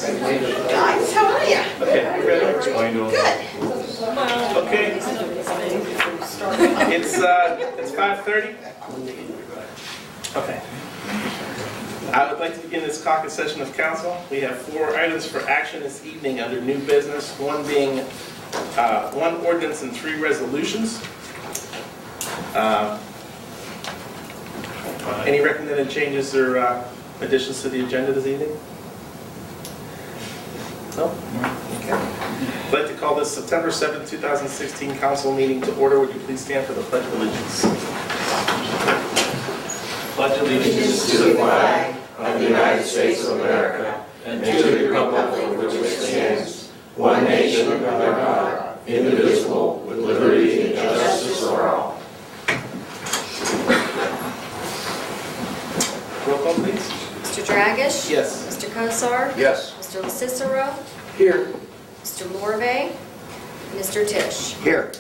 Guys, how are you? Okay, you ready? Good. Okay. It's 5:30. Okay. I would like to begin this caucus session of council. We have 4 items for action this evening under new business, one being 1 ordinance and 3 resolutions. Any recommended changes or additions to the agenda this evening? No? Okay. I'd like to call this September 7th, 2016 council meeting to order. Would you please stand for the Pledge of Allegiance? Pledge allegiance to the flag of the United States of America and to the republic for which it stands, one nation under God, indivisible, with liberty and justice for all. Roll call, please. Mr. Dragish? Yes. Mr. Kosar? Yes. Mr. Cicero? Here. Mr. Morvay? Mr. Tisch? Here.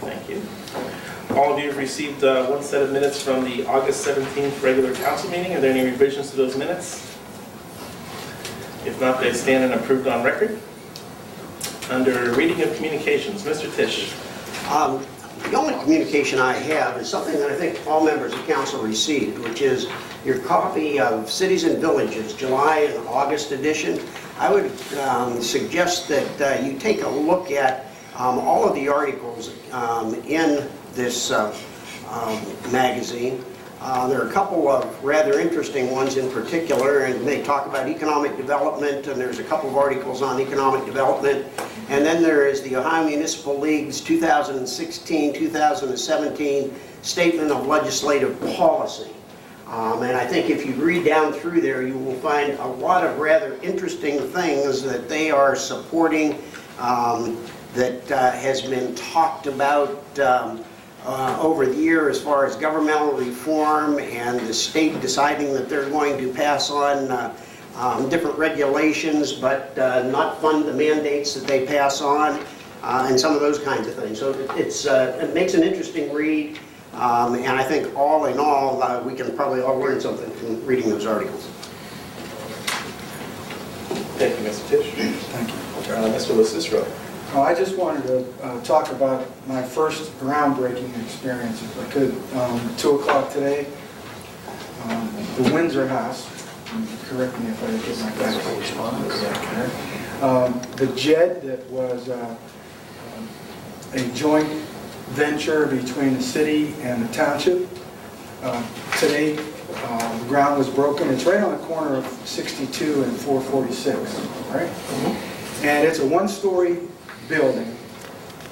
Thank you. All of you have received 1 set of minutes from the August 17th regular council meeting. Are there any revisions to those minutes? If not, they stand and approved on record. Under reading of communications, Mr. Tisch. The only communication I have is something that I think all members of council received, which is your copy of Cities and Villages, July and August edition. I would suggest that you take a look at all of the articles in this magazine. There are a couple of rather interesting ones in particular, and they talk about economic development, and there's a couple of articles on economic development. And then there is the Ohio Municipal League's 2016-2017 Statement of Legislative Policy. And I think if you read down through there, you will find a lot of rather interesting things that they are supporting that has been talked about over the year as far as governmental reform and the state deciding that they're going to pass on different regulations but not fund the mandates that they pass on and some of those kinds of things. So it makes an interesting read, and I think all in all we can probably all learn something from reading those articles. Thank you, Mr. Tisch. Thank you. Mr. Cicero. I just wanted to talk about my first groundbreaking experience, if I could. 2 o'clock today, the Windsor House, correct me if I get my facts. The JED that was a joint venture between the city and the township. Today, the ground was broken. It's right on the corner of 62 and 446, right? And it's a 1-story building.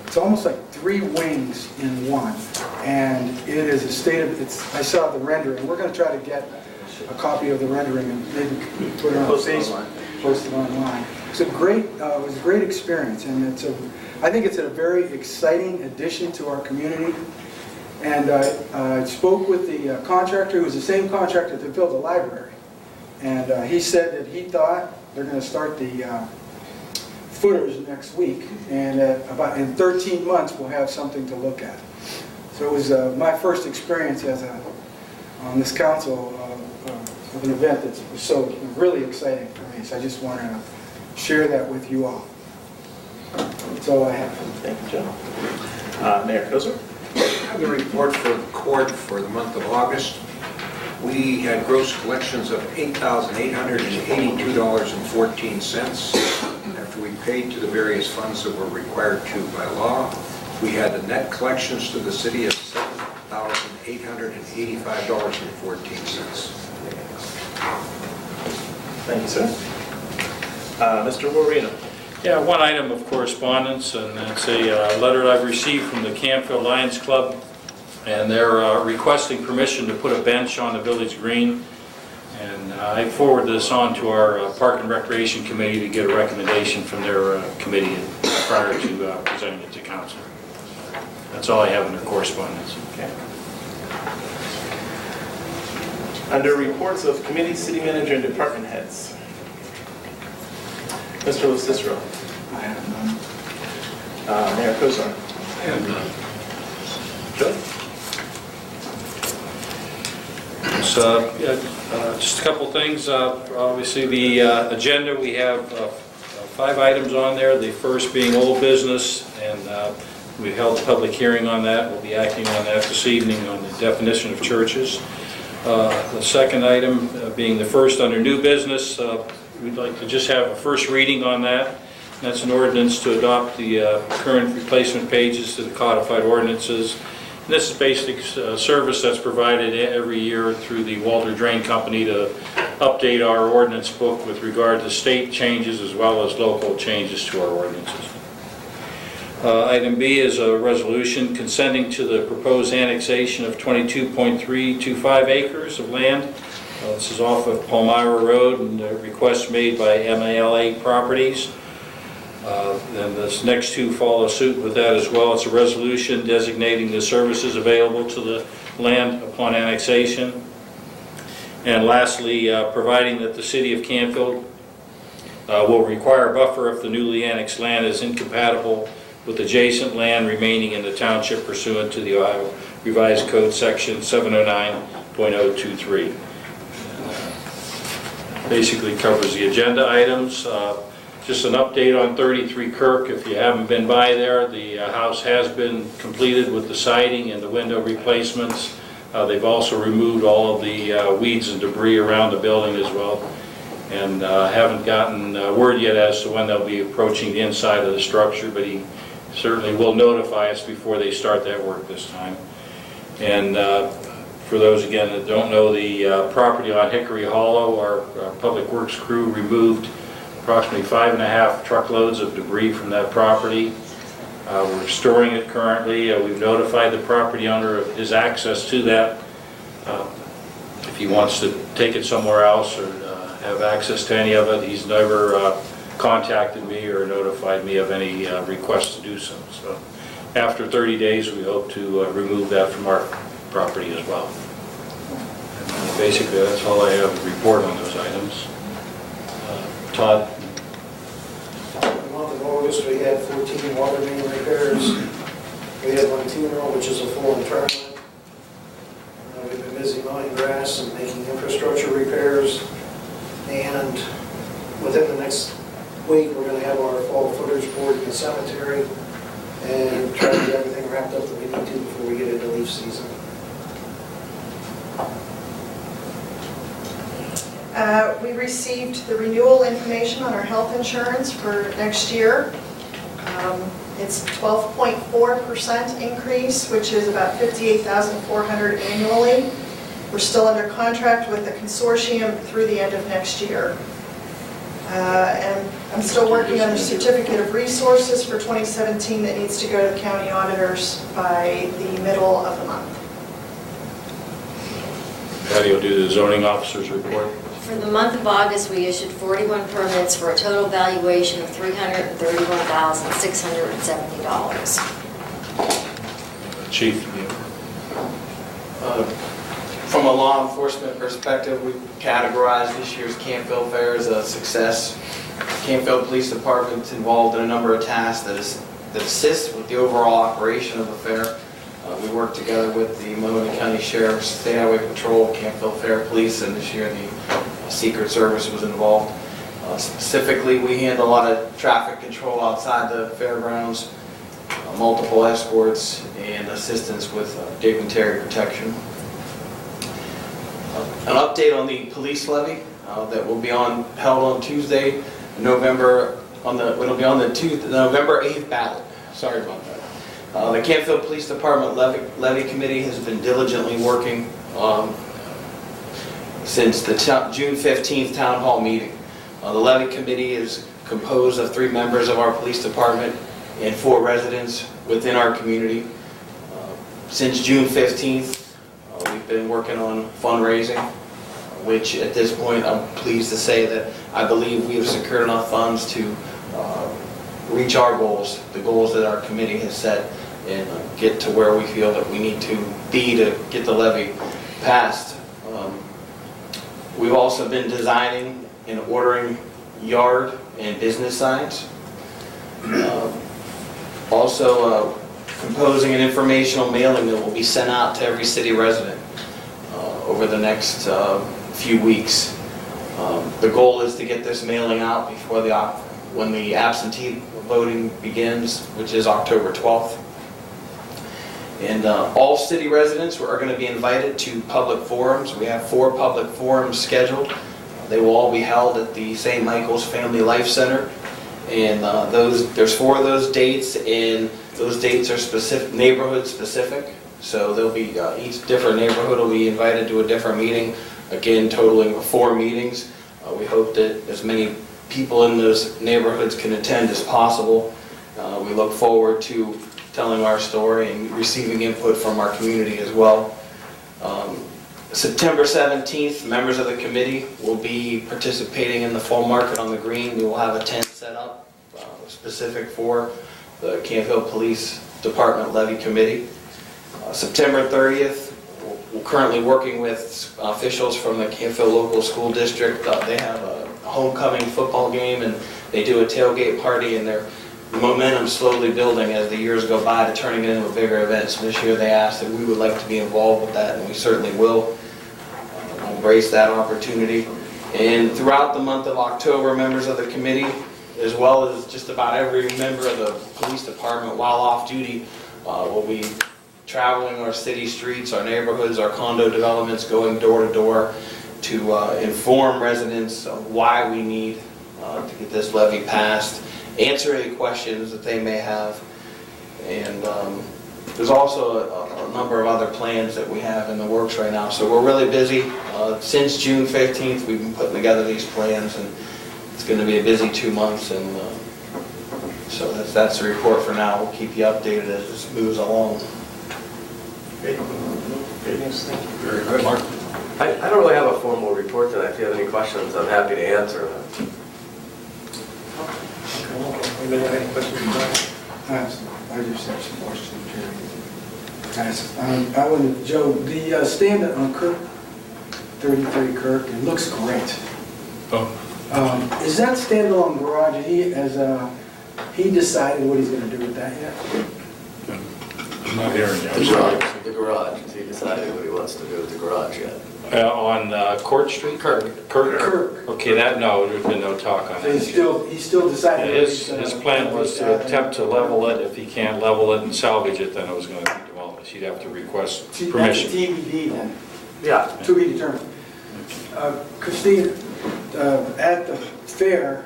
It's almost like 3 wings in one, and it is a state of. I saw the rendering. We're going to try to get a copy of the rendering and maybe put it on Facebook, post it online. It's a great. It was a great experience, and I think it's a very exciting addition to our community. And I spoke with the contractor, who was the same contractor that built the library, and he said that he thought they're going to start the footers next week, and about in 13 months we'll have something to look at. So it was my first experience as on this council of an event that's so really exciting for me. So I just wanted to share that with you all. That's all I have. Thank you, John. Mayor Kozer. The report for the court for the month of August. We had gross collections of $8,882.14 after we paid to the various funds that were required to by law. We had the net collections to the city of $7,885.14. Thank you, sir. Mr. Warino. Yeah, one item of correspondence, and it's a letter I've received from the Canfield Lions Club, and they're requesting permission to put a bench on the village green. And I forward this on to our Park and Recreation Committee to get a recommendation from their committee prior to presenting it to council. That's all I have under correspondence. Okay. Under reports of committee, city manager, and department heads. Mr. Cicero. I have none. Mayor Kozar. I have none. Joe? So, just a couple things. Obviously, the agenda, we have 5 items on there. The first being old business, and we held a public hearing on that. We'll be acting on that this evening on the definition of churches. The second item being the first under new business, we'd like to just have a first reading on that. That's an ordinance to adopt the current replacement pages to the codified ordinances. And this is basic service that's provided every year through the Walter Drain Company to update our ordinance book with regard to state changes as well as local changes to our ordinances. Item B is a resolution consenting to the proposed annexation of 22.325 acres of land. This is off of Palmyra Road, and a request made by MALA Properties. Then this next 2 follow suit with that as well. It's a resolution designating the services available to the land upon annexation. And lastly, providing that the city of Canfield will require a buffer if the newly annexed land is incompatible with adjacent land remaining in the township pursuant to the Ohio Revised Code Section 709.023. Basically covers the agenda items. Just an update on 33 Kirk. If you haven't been by there, the house has been completed with the siding and the window replacements. They've also removed all of the weeds and debris around the building as well, and haven't gotten word yet as to when they'll be approaching the inside of the structure, but he certainly will notify us before they start that work this time. And for those, again, that don't know, the property on Hickory Hollow, our Public Works crew removed approximately 5.5 truckloads of debris from that property. We're storing it currently. We've notified the property owner of his access to that. If he wants to take it somewhere else or have access to any of it, he's never contacted me or notified me of any request to do so. So after 30 days, we hope to remove that from our property as well. And basically, that's all I have to report on those items. Todd? In the month of August, we had 14 water main repairs. We had one funeral, which is a full interment. We've been busy mowing grass and making infrastructure repairs. And within the next week, we're going to have our fall footage board in the cemetery and try to get everything wrapped up that we need to before we get into leaf season. We received the renewal information on our health insurance for next year. It's 12.4% increase, which is about $58,400 annually. We're still under contract with the consortium through the end of next year. And I'm still working on a certificate of resources for 2017 that needs to go to the county auditors by the middle of the month. Patty will do the zoning officer's report. For the month of August, we issued 41 permits for a total valuation of $331,670. Chief? From a law enforcement perspective, we categorized this year's Canfield Fair as a success. Canfield Police Department's involved in a number of tasks that assist with the overall operation of the fair. We work together with the Mahoning County Sheriff's State Highway Patrol, Canfield Fair Police, and this year the Secret Service was involved. Specifically, we handle a lot of traffic control outside the fairgrounds, multiple escorts, and assistance with dignitary protection. An update on the police levy that will be held on Tuesday, November 8th ballot. Sorry about that. The Canfield Police Department Levy Committee has been diligently working since the June 15th Town Hall meeting. The Levy Committee is composed of 3 members of our police department and 4 residents within our community. Since June 15th, we've been working on fundraising, which at this point I'm pleased to say that I believe we have secured enough funds to reach our goals, the goals that our committee has set, and get to where we feel that we need to be to get the levy passed. We've also been designing and ordering yard and business signs. Also composing an informational mailing that will be sent out to every city resident. over the next few weeks. The goal is to get this mailing out before when the absentee voting begins, which is October 12th. And all city residents are going to be invited to public forums. We have 4 public forums scheduled. They will all be held at the St. Michael's Family Life Center. And there's 4 of those dates, and those dates are specific, neighborhood specific. So there'll be each different neighborhood will be invited to a different meeting. Again, totaling 4 meetings. We hope that as many people in those neighborhoods can attend as possible. We look forward to telling our story and receiving input from our community as well. September 17th, members of the committee will be participating in the fall market on the green. We will have a tent set up specific for the Canfield Police Department Levy Committee. September 30th, we're currently working with officials from the Canfield Local School District. They have a homecoming football game and they do a tailgate party, and their momentum slowly building as the years go by to turning it into a bigger event. So this year they asked that we would like to be involved with that, and we certainly will embrace that opportunity. And throughout the month of October, members of the committee, as well as just about every member of the police department while off duty, will be traveling our city streets, our neighborhoods, our condo developments, going door to door to inform residents of why we need to get this levy passed, answer any questions that they may have. And there's also a number of other plans that we have in the works right now. So we're really busy. Since June 15th, we've been putting together these plans, and it's going to be a busy 2 months. And so that's the report for now. We'll keep you updated as this moves along. Great. Great news. Thank you. Very good. Mark? I don't really have a formal report tonight. If you have any questions, I'm happy to answer them. Anybody have any questions? I just have some questions, Jerry. I wouldn't, Joe, the stand on Kirk, 33 Kirk, it looks great. Oh. Is that standalone garage, he decided what he's going to do with that yet? I'm not hearing you. The garage. Has he decided what he wants to do with the garage yet? On Court Street? Kirk. Kirk. Okay, no, there's been no talk on So that. he's still deciding. His plan was to attempt to level it. If he can't level it and salvage it, then it was going to be demolished. He'd have to request permission. That's a TBD then. Yeah. To be determined. Christine, at the fair,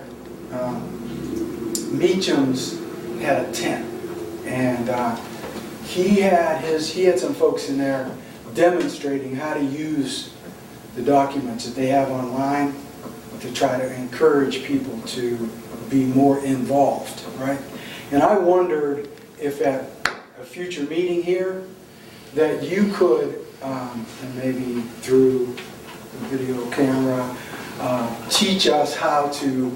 Meacham's had a tent, and he had some folks in there demonstrating how to use the documents that they have online to try to encourage people to be more involved, right? And I wondered if at a future meeting here that you could, and maybe through the video camera, teach us how to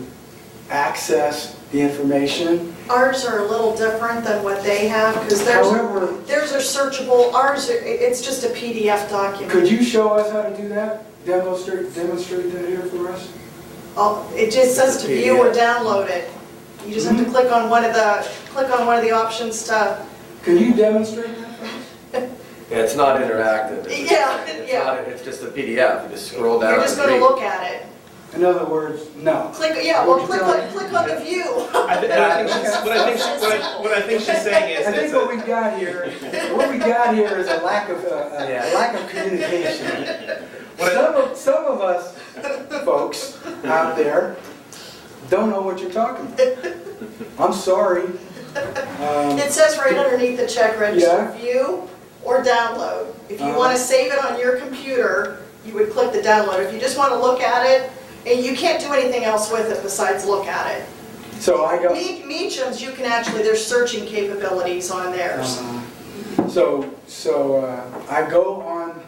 access the information. Ours are a little different than what they have, because However, theirs are searchable. Ours, it's just a PDF document. could you show us how to do that? Demonstrate that here for us? It just says to view or download it. You just have to click on one of the options to. Can you demonstrate that? Yeah, it's not interactive. It's just a PDF. You just scroll down. You're just and going to read. look at it. In other words, no. Click on the view. What I think she's saying is, I think what we got here is a lack of communication. Some of us folks out there don't know what you're talking about. I'm sorry. It says right underneath the check register, Yeah. view or download. If you want to save it on your computer, you would click the download. If you just want to look at it, and you can't do anything else with it besides look at it. So I go. Meacham's, you can actually, there's searching capabilities on theirs. So I go on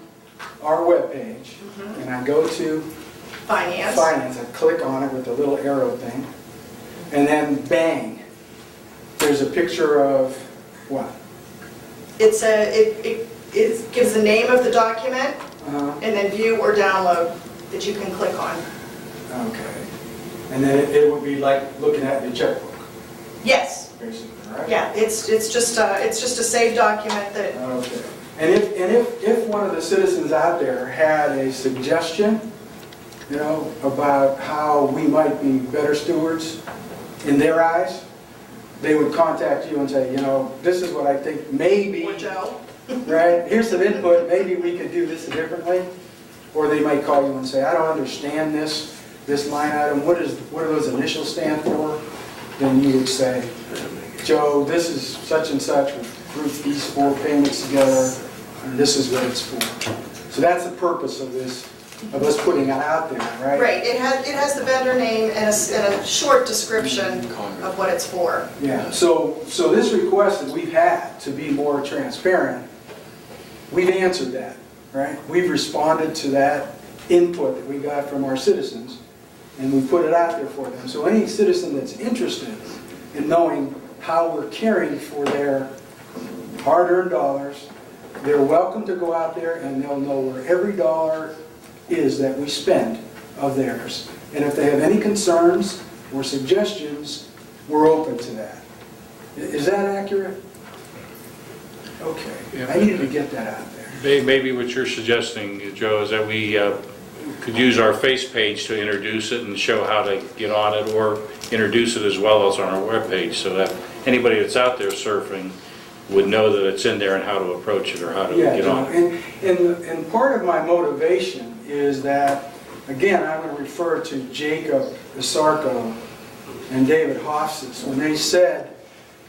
our webpage, and I go to Finance. Finance. I click on it with the little arrow thing, and then bang, there's a picture of what? It gives the name of the document, Uh-huh. and then view or download that you can click on. Okay. And then it would be like looking at your checkbook, Yes. basically, right? Yeah, it's just a saved document that Okay. And if one of the citizens out there had a suggestion, you know, about how we might be better stewards in their eyes, they would contact you and say, you know, this is what I think maybe, Or Joe. right? Here's some input, maybe we could do this differently. Or they might call you and say, I don't understand this line item, what do those initials stand for? Then you would say, Joe, this is such and such, we've grouped these 4 payments together, and this is what it's for. So that's the purpose of this, of us putting it out there, right? Right, it has the vendor name and a short description of what it's for. Yeah, so this request that we've had to be more transparent, we've answered that, right? We've responded to that input that we got from our citizens, and we put it out there for them. So any citizen that's interested in knowing how we're caring for their hard-earned dollars, they're welcome to go out there and they'll know where every dollar is that we spend of theirs. And if they have any concerns or suggestions, we're open to that. Is that accurate? Okay, I needed to get that out there. Maybe what you're suggesting, Joe, is that we could use our face page to introduce it and show how to get on it, or introduce it as well as on our webpage, so that anybody that's out there surfing would know that it's in there and how to approach it or how to get on it. And part of my motivation is that, again, I'm going to refer to Jacob Isarco and David Hofsis when they said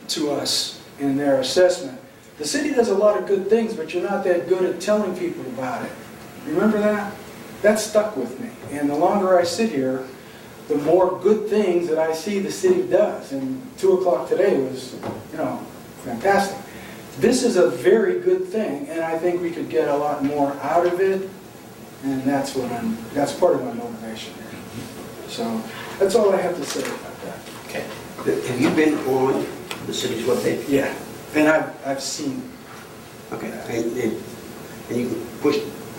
to us in their assessment, the city does a lot of good things, but you're not that good at telling people about it. Remember that? That stuck with me. And the longer I sit here, the more good things that I see the city does. And 2 o'clock today was, you know, fantastic. This is a very good thing, and I think we could get a lot more out of it, and that's part of my motivation here. So that's all I have to say about that. Okay. Have you been on the city's webpage? Yeah, and I've seen. Okay, and you can push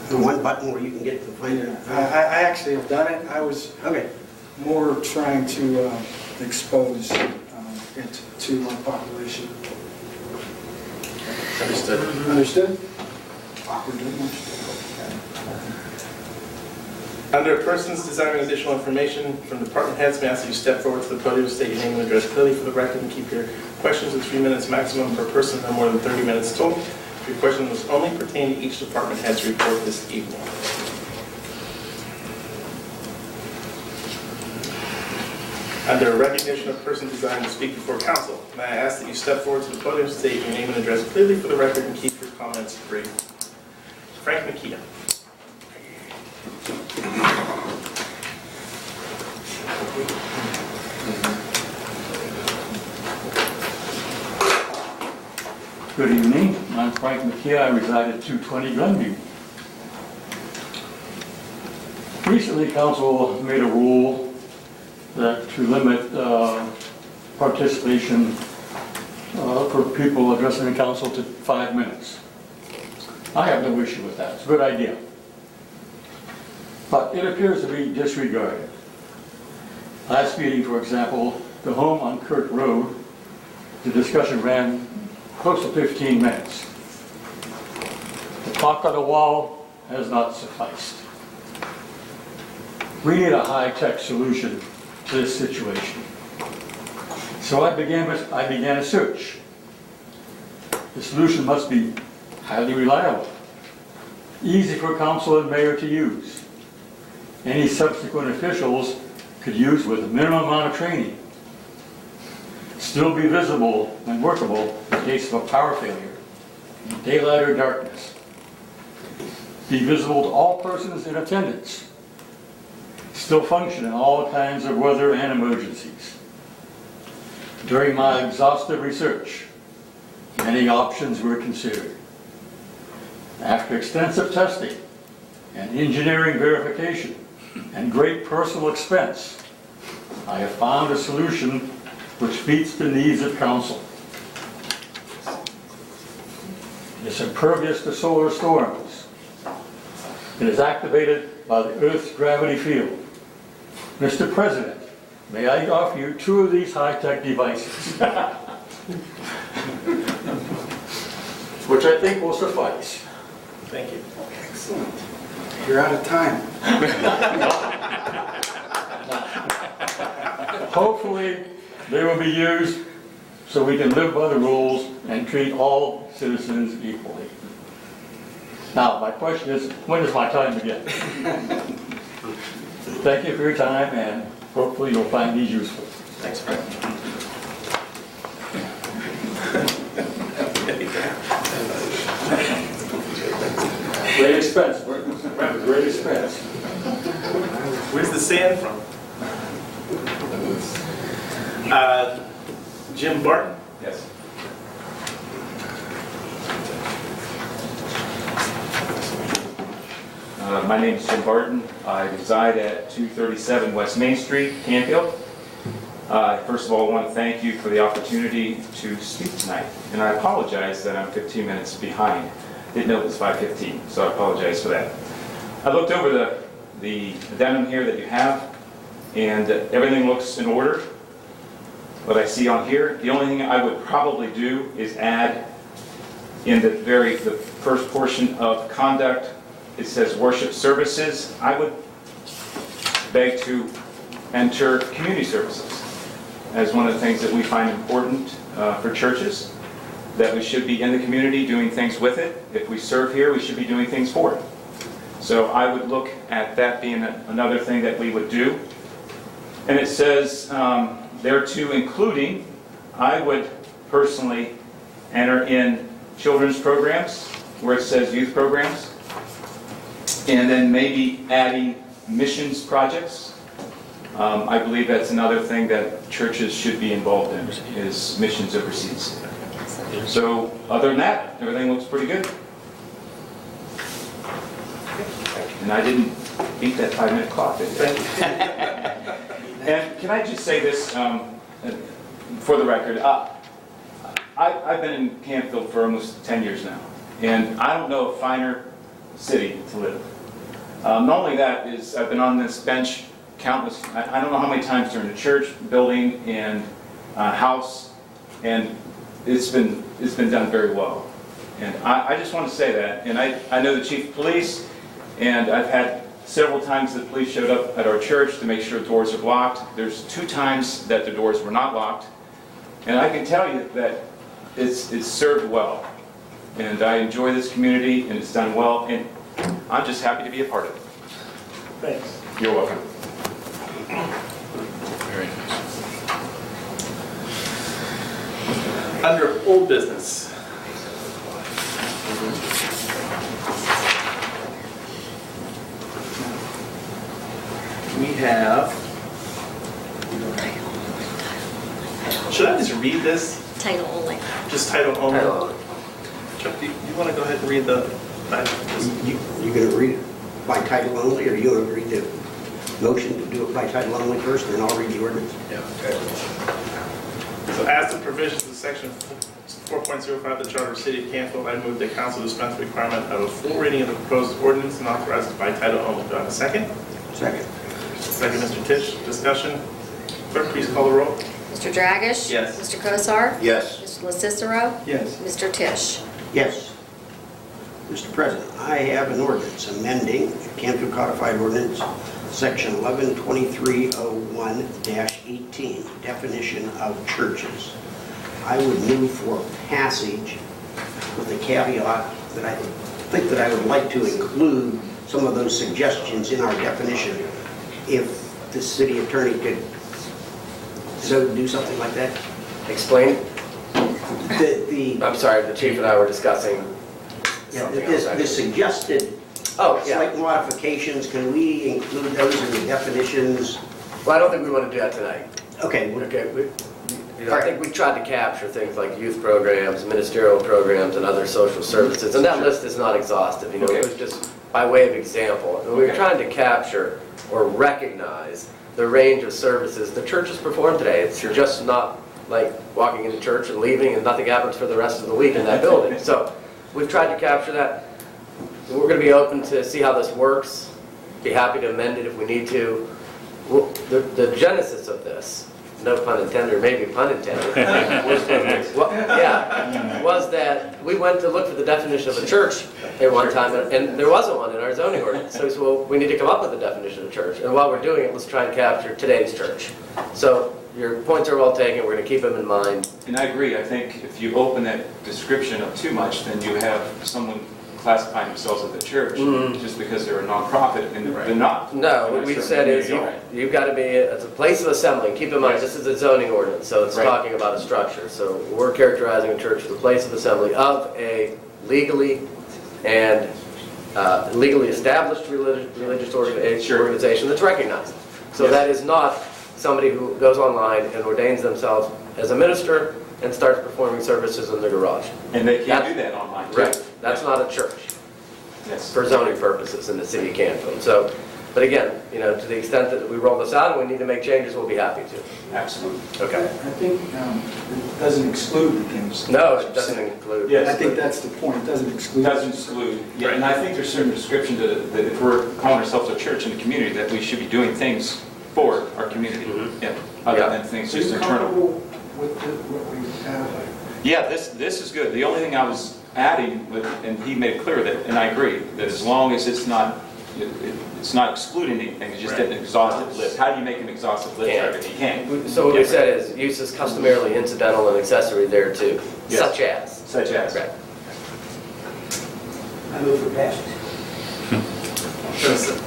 the one button where you can get to find it? I actually have done it. I was Okay. more trying to expose it to my population. Understood. Understood? Awkward, didn't it? Under persons desiring additional information from department heads, may I ask that you step forward to the podium, state your name and address clearly for the record, and keep your questions to 3 minutes maximum per person, no more than 30 minutes total. Your question must only pertain to each department head's report this evening. Under recognition of persons desiring to speak before council, may I ask that you step forward to the podium, state your name and address clearly for the record, and keep your comments brief. Frank McKeon. Good evening, I'm Frank McKee. I reside at 220 Glenview. Recently, council made a rule that to limit participation for people addressing the council to 5 minutes. I have no issue with that. It's a good idea. But it appears to be disregarded. Last meeting, for example, the home on Kirk Road, the discussion ran close to 15 minutes. The clock on the wall has not sufficed. We need a high-tech solution to this situation. So I began a search. The solution must be highly reliable, easy for council and mayor to use. Any subsequent officials could use with a minimum amount of training. Still be visible and workable in case of a power failure, in daylight or darkness. Be visible to all persons in attendance. Still function in all kinds of weather and emergencies. During my exhaustive research, many options were considered. After extensive testing and engineering verification and great personal expense, I have found a solution which meets the needs of council. It is impervious to solar storms. It is activated by the Earth's gravity field. Mr. President, may I offer you 2 of these high-tech devices? which I think will suffice. Thank you. Excellent. You're out of time. Hopefully, they will be used so we can live by the rules and treat all citizens equally. Now, my question is, when does my time begin? Thank you for your time, and hopefully you'll find these useful. Thanks, Fred. Great expense, remember, great expense. Where's the sand from? Jim Barton? Yes. My name is Jim Barton. I reside at 237 West Main Street, Canfield. First of all, I want to thank you for the opportunity to speak tonight. And I apologize that I'm 15 minutes behind. Didn't know it was 5:15, so I apologize for that. I looked over the addendum here that you have, and everything looks in order. What I see on here, the only thing I would probably do is add in the first portion of conduct, it says worship services. I would beg to enter community services as one of the things that we find important for churches, that we should be in the community doing things with it. If we serve here, we should be doing things for it. So I would look at that being another thing that we would do. And it says, thereto including, I would personally enter in children's programs, where it says youth programs, and then maybe adding missions projects. I believe that's another thing that churches should be involved in, is missions overseas. So other than that, everything looks pretty good. And I didn't beat that 5-minute clock, did I? And can I just say this for the record? I've been in Canfield for almost 10 years now, and I don't know a finer city to live. Not only that, is I've been on this bench countless, I don't know how many times during the church, building, and house, and it's been done very well. And I just want to say that. And I know the chief of police, and I've had several times the police showed up at our church to make sure the doors are locked. There's 2 times that the doors were not locked. And I can tell you that it's served well. And I enjoy this community, and it's done well, and I'm just happy to be a part of it. Thanks. You're welcome. Very nice. Under old business. We have, should I just read this? Title only. Just title only? Title only. Chuck, do you want to go ahead and read the title? You gonna read it by title only, or you gonna read the motion to do it by title only first, and then I'll read the ordinance? Yeah, okay. So as the provisions of section 4.05 of the Charter of the City of Canfield, I move that council dispense the requirement of a full reading of the proposed ordinance and authorize it by title only. Do I have a second? Second. Second, Mr. Tisch. Discussion. Clerk, please call the roll. Mr. Dragish? Yes. Mr. Kosar? Yes. Mr. LaCicero? Yes. Mr. Tisch? Yes. Mr. President, I have an ordinance amending Canfield Codified Ordinance, Section 112301-18, definition of churches. I would move for passage with the caveat that I think that I would like to include some of those suggestions in our definition, if the city attorney could so do something like that. Explain. The I'm sorry, the chief and I were discussing something else. the suggested Oh, yeah. slight modifications, can we include those in the definitions? Well, I don't think we want to do that tonight. Okay, Okay, I think we tried to capture things like youth programs, ministerial programs, and other social services, and that list is not exhaustive, you know, it was just by way of example. And we were trying to capture or recognize the range of services the churches perform today. It's just not like walking into church and leaving and nothing happens for the rest of the week in that building. So we've tried to capture that. We're going to be open to see how this works, be happy to amend it if we need to. The genesis of this no pun intended, or maybe pun intended, was that we went to look for the definition of a church at one time, and there wasn't one in our zoning ordinance. So we said, well, we need to come up with a definition of church. And while we're doing it, let's try and capture today's church. So your points are well taken. We're going to keep them in mind. And I agree. I think if you open that description up too much, then you have someone classifying themselves as a church just because they're a nonprofit, and they're not. No, what we said is you've got to be, it's a place of assembly. Keep in mind, this is a zoning ordinance, so it's talking about a structure. So we're characterizing a church as a place of assembly of a legally established religious organization that's recognized. So that is not somebody who goes online and ordains themselves as a minister and starts performing services in their garage. And they can't do that online. Right. That's not a church. Yes. For zoning purposes in the city of Canfield. So, but again, to the extent that we roll this out and we need to make changes, we'll be happy to. Absolutely. Okay. I think it doesn't exclude the things. No, it doesn't include. Yes. I think that's the point, it doesn't exclude. Doesn't exclude. Yeah, and I think there's certain description that if we're calling ourselves a church in the community, that we should be doing things for our community. Yeah. Other than things So just you're internal. comfortable with what we have? Yeah, this is good. The only thing I was adding, and he made it clear that, and I agree, that as long as it's not excluding anything, it's just an exhaustive list. How do you make an exhaustive list? You can't. So what we said is use is customarily incidental and accessory there too, Yes. such as. Such as. Right. I move for passage.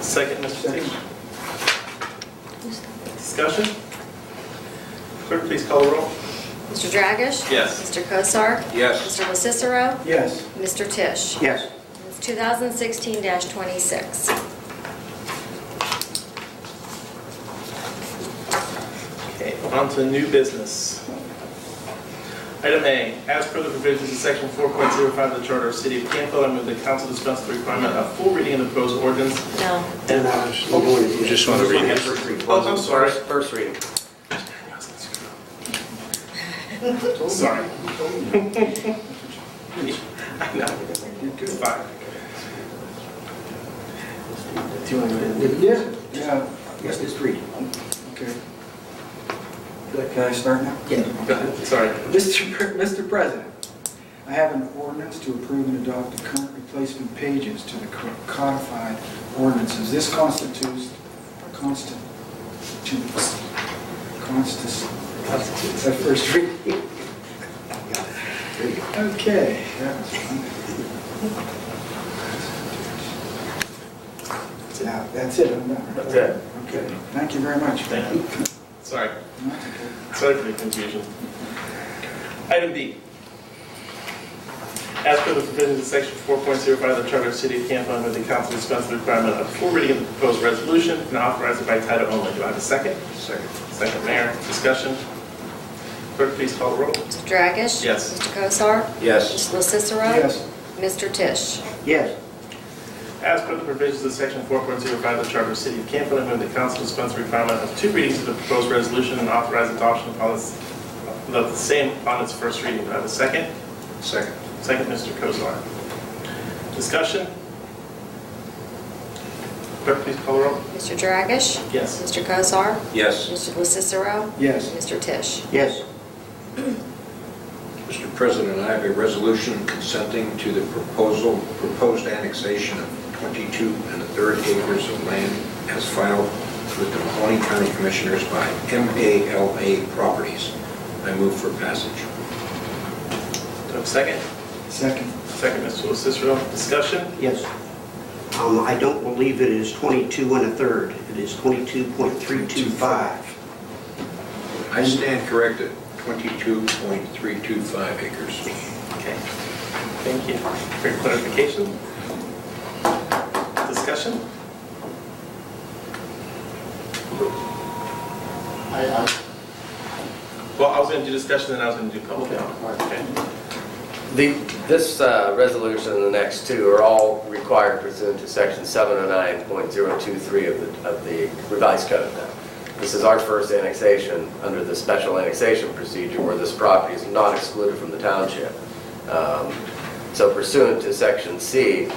Second, Mr. Tisch. Discussion? Clerk, please call the roll. Mr. Dragish? Yes. Mr. Kosar? Yes. Mr. LaCicero? Yes. Mr. Tisch? Yes. It's 2016-26. Okay, on to new business. Item A, as per the provisions of section 4.05 of the Charter of the City of Canfield, I move the council dispense with the requirement of full reading of the proposed ordinance. No. And We just want to read it. Oh, I'm sorry. First reading. Sorry. I know. It's fine. Do you want to go ahead? Yeah. Yes, it's three. Okay. Can I start now? Yeah. Go ahead. Sorry. Mr. President, I have an ordinance to approve and adopt the current replacement pages to the codified ordinances. This constitutes the first reading. Okay. Now, that's it, I'm done. That's it. Okay, thank you very much. Thank you. Sorry. No, that's okay. Sorry for the confusion. Item B. As per the provisions of section 4.05 of the Charter of the City of Canfield, I move the council dispense with the requirement of full reading of the proposed resolution and authorize it by title only. Do I have a second? Second. Second, Mayor. Discussion? Clerk, please call the roll. Mr. Dragish? Yes. Mr. Kosar? Yes. Mr. LaCicero? Yes. Mr. Tisch? Yes. As per the provisions of section 4.05 of the Charter of the City of Canfield, I move the council dispense with the requirement of 2 readings of the proposed resolution and authorize adoption of the same on its first reading. Do I have a second? Second. Second, Mr. Kozar. Discussion? Clerk, please call the roll. Mr. Dragish? Yes. Mr. Kosar? Yes. Mr. LaCicero? Yes. Mr. Tisch? Yes. Mr. President, I have a resolution consenting to the proposed annexation of 22 1/3 acres of land as filed with the Mahoning County Commissioners by MALA Properties. I move for passage. Do I have a second? Second. Second, Mr. LaCicero. Discussion? Yes. I don't believe it is 22 1/3. It is 22.325. I stand corrected, 22.325 acres. Okay. Thank you for your clarification. Discussion? Well, I was going to do discussion and I was going to do public comment. Okay. This resolution and the next two are all required pursuant to section 709.023 of the revised code. This is our first annexation under the special annexation procedure where this property is not excluded from the township. So pursuant to section C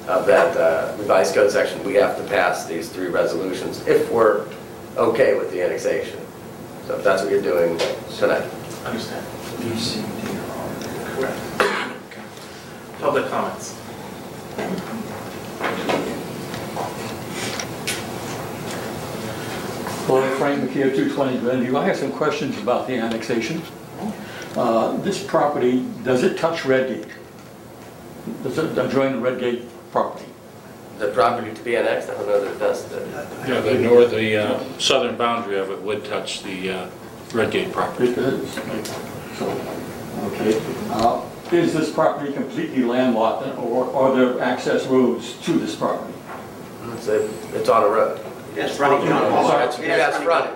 of that revised code section, we have to pass these 3 resolutions if we're okay with the annexation. So if that's what you're doing tonight. Understand. Correct. Public comments. Hello, Frank McKeon, 220 Glenview. I have some questions about the annexation. This property, does it touch Redgate? Does it adjoin the Redgate property? The property to be annexed, I don't know that it does. Yeah, the southern boundary of it would touch the Redgate property. It does. So, okay. Is this property completely landlocked, or are there access roads to this property? It's on a road. That's frontage on all. Sorry. That's frontage.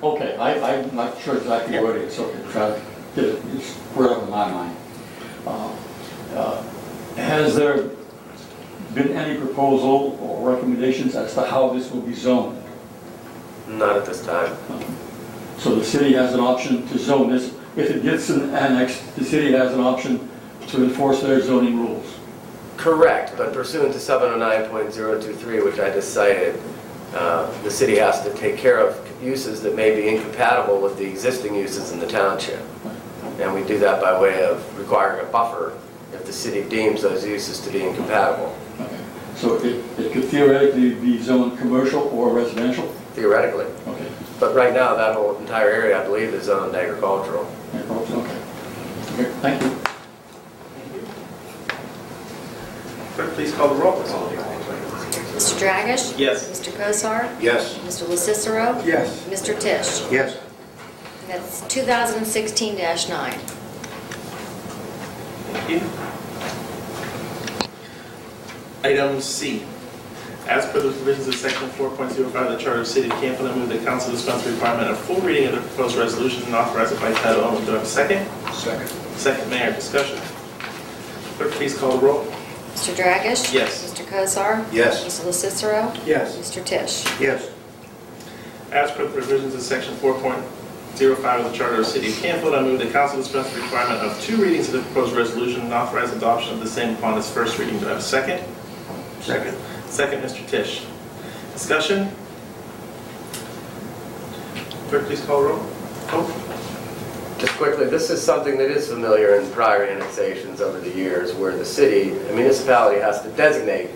Okay, I'm not sure exactly what it is, so I'm trying to get it squared up in my mind. Has there been any proposal or recommendations as to how this will be zoned? Not at this time. So the city has an option to zone this. If it gets annexed, the city has an option to enforce their zoning rules. Correct, but pursuant to 709.023, which I just cited, the city has to take care of uses that may be incompatible with the existing uses in the township. And we do that by way of requiring a buffer if the city deems those uses to be incompatible. Okay. So it could theoretically be zoned commercial or residential? Theoretically. Okay. But right now, that whole entire area, I believe, is zoned agricultural. Okay. Okay, thank you. Clerk, please call the roll. Mr. Dragish? Yes. Mr. Kosar? Yes. Mr. LaCicero? Yes. Mr. Tisch? Yes. That's 2016-9. Thank you. Item C. As per the provisions of section 4.05 of the Charter of the City of Canfield, I move that council dispense the requirement of full reading of the proposed resolution and authorize it by title only. Do I have a second? Second. Second, Mayor. Discussion. Clerk, please call the roll. Mr. Dragish? Yes. Mr. Kosar? Yes. Mr. LaCicero? Yes. Mr. Tisch? Yes. As per the provisions of section 4.05 of the Charter of the City of Canfield, I move that council dispense the requirement of 2 readings of the proposed resolution and authorize adoption of the same upon its first reading. Do I have a second? Second. Second, Mr. Tisch. Discussion? Clerk, please call the roll. Oh, Just quickly, this is something that is familiar in prior annexations over the years, where the city, a municipality has to designate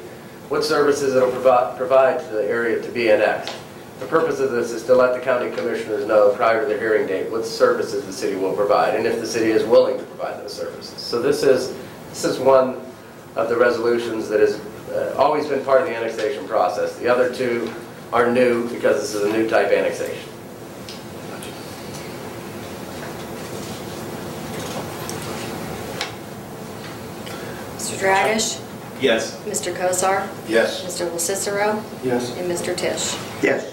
what services it'll provide to the area to be annexed. The purpose of this is to let the county commissioners know prior to the hearing date what services the city will provide, and if the city is willing to provide those services. So this is one of the resolutions that has always been part of the annexation process. The other 2 are new because this is a new type annexation. Mr. Dragish? yes. Mr. Kosar? Yes. Mr. LaCicero? Yes. And Mr. Tisch? Yes.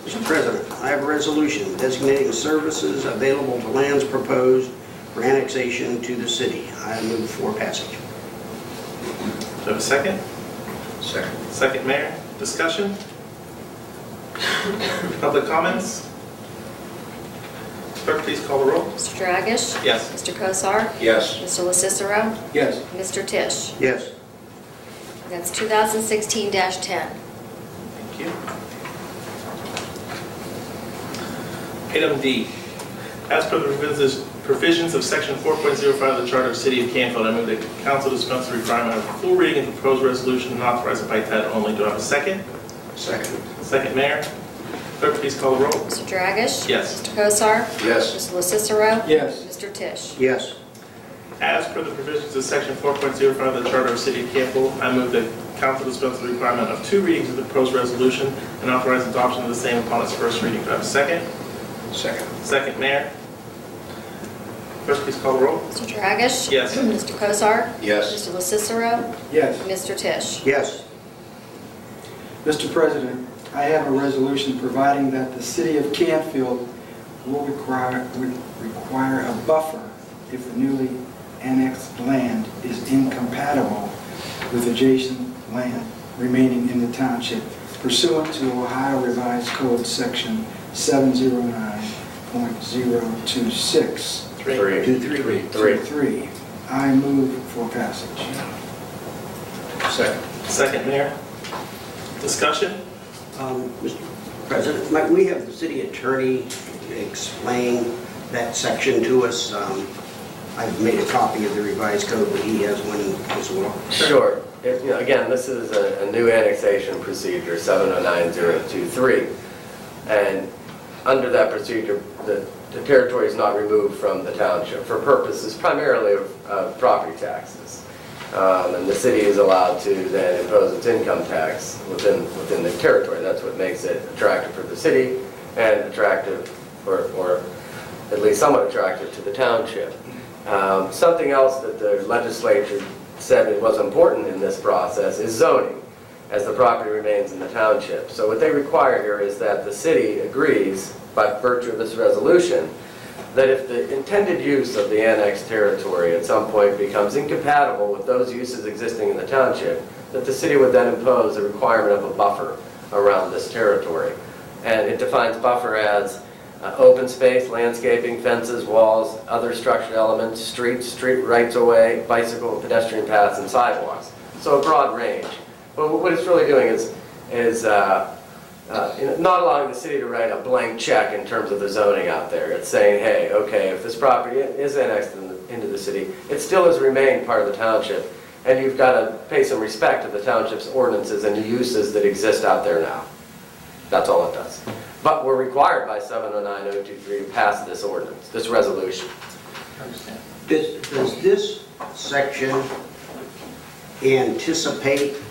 Mr. President, I have a resolution designating services available to lands proposed for annexation to the city. I move for passage. Do I have a second? Second. Second, Mayor. Discussion? Public comments? Clerk, please call the roll. Mr. Dragish? Yes. Mr. Kosar? Yes. Mr. LaCicero? Yes. Mr. Tisch? Yes. That's 2016-10. Thank you. Item D. As per the provisions of section 4.05 of the Charter of the City of Canfield, I move that council dispense the requirement of full reading of the proposed resolution and authorize it by title only. Do I have a second? Second. Second, Mayor. Clerk, please call the roll. Mr. Dragish? Yes. Mr. Kosar? Yes. Mr. LaCicero? Yes. Mr. Tisch? Yes. As per the provisions of section 4.05 of the Charter of the City of Canfield, I move that council dispense the requirement of 2 readings of the proposed resolution and authorize adoption of the same upon its first reading. Do I have a second? Second. Second, Mayor. Clerk, please call the roll. Mr. Dragish? Yes. Mr. Kosar? Yes. Mr. LaCicero? Yes. Mr. Tisch? Yes. Mr. President, I have a resolution providing that the city of Canfield would require a buffer if the newly annexed land is incompatible with adjacent land remaining in the township pursuant to Ohio Revised Code Section 709.026. Three. I move for passage. Second. Second, Mayor. Discussion? Mr. President, we have the city attorney explain that section to us? I've made a copy of the revised code, but he has one as well. Sure. Again, this is a new annexation procedure, 709023. And under that procedure, the territory is not removed from the township for purposes primarily of property taxes. And the city is allowed to then impose its income tax within the territory. That's what makes it attractive for the city and attractive, or at least somewhat attractive to the township. Something else that the legislature said it was important in this process is zoning, as the property remains in the township. So what they require here is that the city agrees, by virtue of this resolution, that if the intended use of the annexed territory at some point becomes incompatible with those uses existing in the township, that the city would then impose a requirement of a buffer around this territory. And it defines buffer as open space, landscaping, fences, walls, other structured elements, streets, street rights-of-way, bicycle and pedestrian paths, and sidewalks. So a broad range. But what it's really doing is not allowing the city to write a blank check in terms of the zoning out there. It's saying, hey, okay, if this property is annexed into the city, it still has remained part of the township, and you've got to pay some respect to the township's ordinances and the uses that exist out there now. That's all it does. But we're required by 709023 to pass this ordinance, this resolution. Does this section anticipate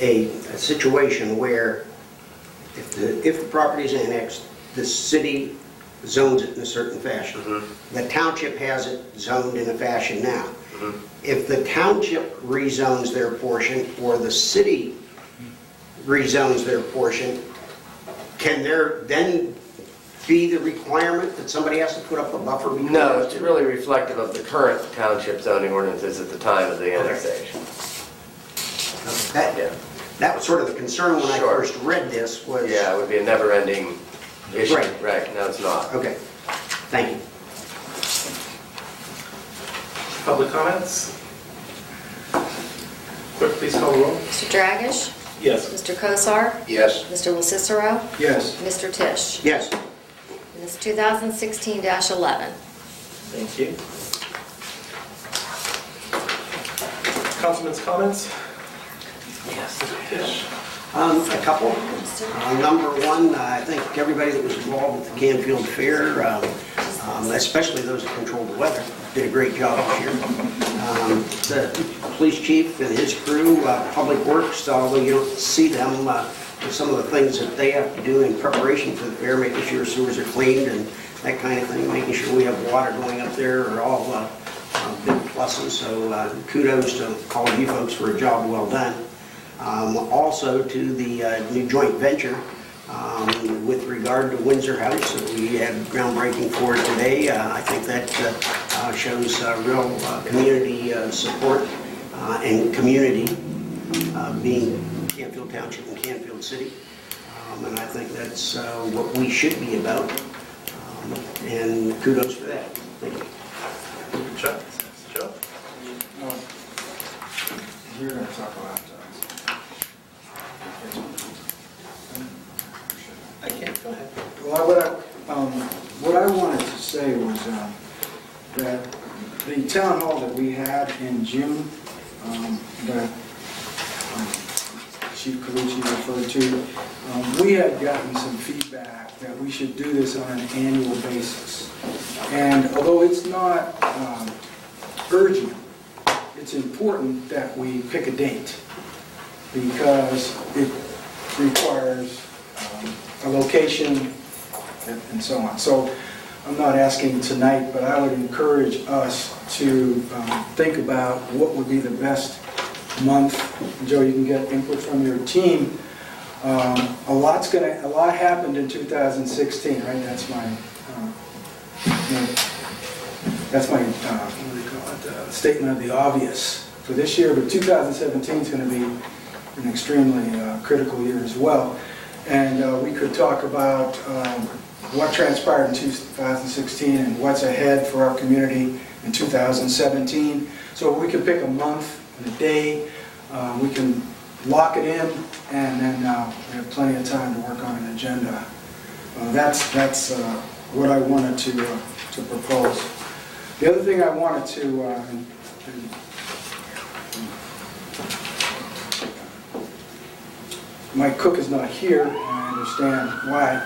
a situation where if the property is annexed, the city zones it in a certain fashion? The township has it zoned in a fashion now. If the township rezones their portion or the city rezones their portion, can there then be the requirement that somebody has to put up a buffer? No, it's really reflective of the current township zoning ordinances at the time of the annexation. That was sort of the concern when I first read this was... Yeah, it would be a never-ending issue. Right. Right, no, it's not. Okay, thank you. Public comments? Clerk, please call the roll. Mr. Dragish? Yes. Mr. Kosar? Yes. Mr. Wilcicero? Yes. Mr. Tisch? Yes. And it's 2016-11. Thank you. Councilman's comments? Yes. Tisch. A couple. Number one, I think everybody that was involved with the Canfield Fair, especially those that controlled the weather, did a great job this year. The police chief and his crew, Public Works, although you don't see them, some of the things that they have to do in preparation for the fair, making sure sewers are cleaned and that kind of thing, making sure we have water going up there are all big pluses. So kudos to all of you folks for a job well done. Also to the new joint venture with regard to Windsor House that we had groundbreaking for today. I think that shows real community support and community being Canfield Township and Canfield City. And I think that's what we should be about. And kudos for that. Thank you. Good job. Joe? We're going to talk about... I can't, go ahead. Well, what I wanted to say was that the town hall that we had in June, that Chief Calucci referred to, we had gotten some feedback that we should do this on an annual basis. And although it's not urgent, it's important that we pick a date because it requires a location and so on. So I'm not asking tonight, but I would encourage us to think about what would be the best month. Joe, you can get input from your team. A lot happened in 2016, right? That's my what do you call it? Statement of the obvious for this year. But 2017 is going to be an extremely critical year as well. And we could talk about what transpired in 2016 and what's ahead for our community in 2017. So we can pick a month and a day. We can lock it in, and then we have plenty of time to work on an agenda That's what I wanted to propose. The other thing I wanted to, Mike Cook is not here, and I understand why.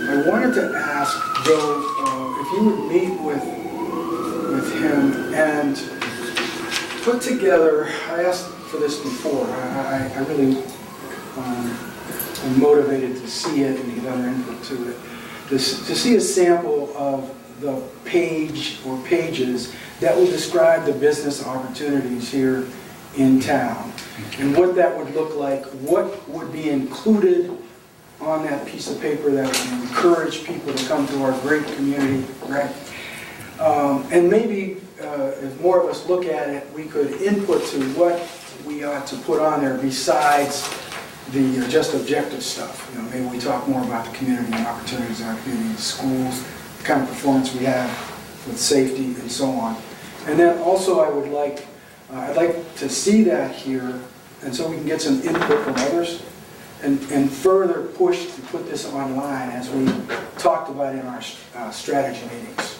I wanted to ask Joe if you would meet with him and put together, I asked for this before, I really am motivated to see it and to get other input to it, to see a sample of the page or pages that will describe the business opportunities here in town and what that would look like, what would be included on that piece of paper that would encourage people to come to our great community, right? And maybe if more of us look at it, we could input to what we ought to put on there besides the just objective stuff. You know, maybe we talk more about the community and opportunities in our community, schools, the kind of performance we have with safety and so on. And then also I would like, I'd like to see that here, and so we can get some input from others, and further push to put this online as we talked about in our strategy meetings.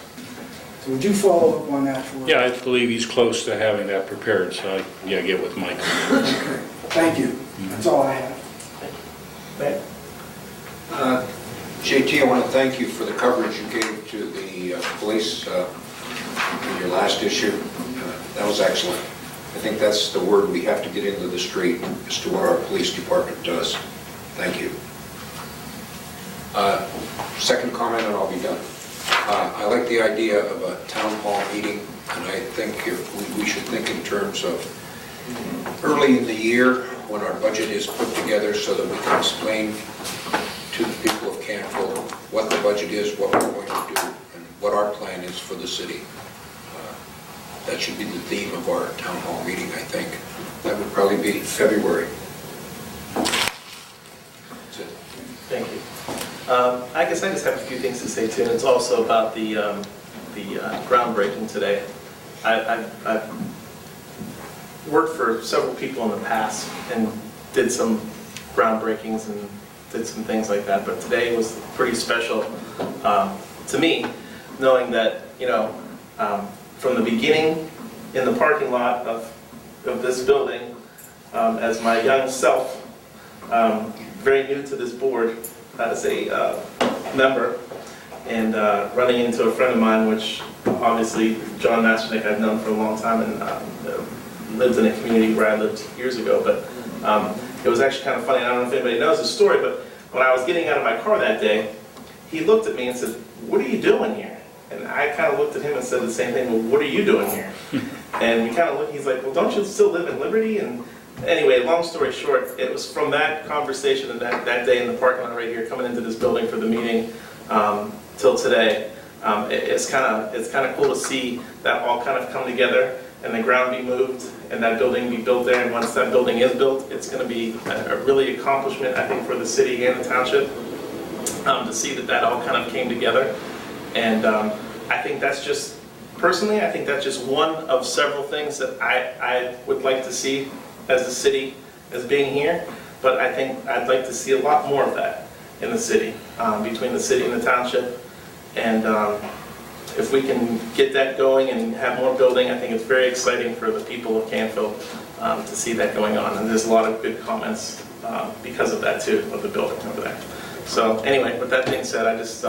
So would you follow up on that for us? Yeah, I believe he's close to having that prepared, so yeah, get with Mike. Okay, thank you. That's all I have. JT, I want to thank you for the coverage you gave to the police in your last issue. That was excellent. I think that's the word we have to get into the street as to what our police department does. Thank you. Second comment, and I'll be done. I like the idea of a town hall meeting, and I think we should think in terms of early in the year when our budget is put together so that we can explain to the people of Canfield what the budget is, what we're going to do, and what our plan is for the city. That should be the theme of our town hall meeting, I think. That would probably be February. That's it. Thank you. I guess I just have a few things to say too, and it's also about the groundbreaking today. I've worked for several people in the past and did some groundbreakings and did some things like that, but today was pretty special to me, knowing that, you know, from the beginning in the parking lot of this building, as my young self, very new to this board as a member, and running into a friend of mine, which obviously John Masternick I've known for a long time and lived in a community where I lived years ago, but it was actually kind of funny. I don't know if anybody knows the story, but when I was getting out of my car that day, he looked at me and said, "What are you doing here?" And I kind of looked at him and said the same thing, "Well, what are you doing here?" And we kind of looked, he's like, "Well, don't you still live in Liberty?" And anyway, long story short, it was from that conversation and that day in the parking lot right here, coming into this building for the meeting, till today. It's kind of cool to see that all kind of come together and the ground be moved and that building be built there. And once that building is built, it's going to be a really accomplishment, I think, for the city and the township, to see that all kind of came together. And I think that's just, personally, I think that's just one of several things that I would like to see as a city, as being here. But I think I'd like to see a lot more of that in the city, between the city and the township. And if we can get that going and have more building, I think it's very exciting for the people of Canfield to see that going on. And there's a lot of good comments because of that too, of the building over there. So anyway, with that being said, I just,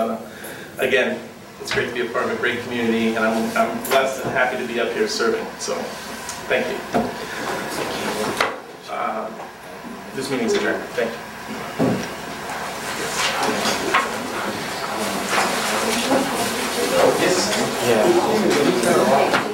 again, it's great to be a part of a great community, and I'm blessed and happy to be up here serving. So thank you. This meeting's adjourned. Thank you. Yes. Yeah.